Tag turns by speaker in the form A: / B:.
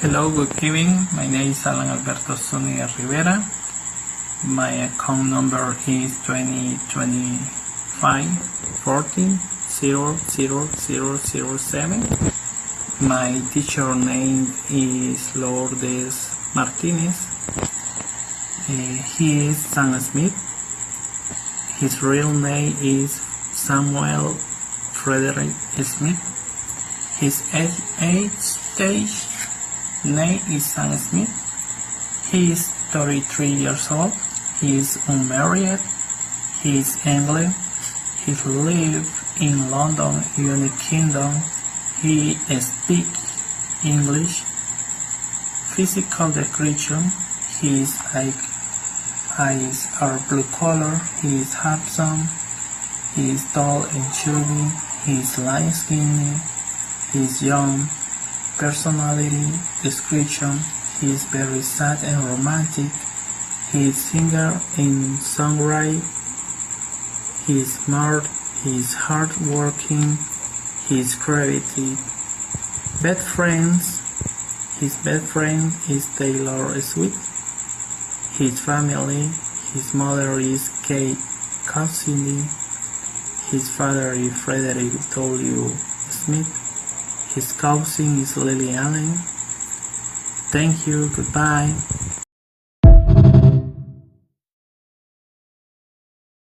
A: Hello, good evening. My name is Alan Alberto Zuniga Rivera. My account number is 2025400007. My teacher name is Lourdes Martinez. He is Sam Smith. His real name is Samuel Frederick Smith. His age name is Sam Smith. He is 33 years old. He is unmarried. He is English. He lives in London, United Kingdom. He speaks English. Physical description: his eyes are blue color. He is handsome. He is tall and chubby. He is light skinned. He is young. Personality description: he is very sad and romantic. He is singer and songwriter. He is smart. He is hardworking. He is creative. Best friends: his best friend is Taylor Swift. His family: his mother is Kate Cassidy. His father is Frederick W. Smith. His cousin is Lily Allen. Thank you. Goodbye.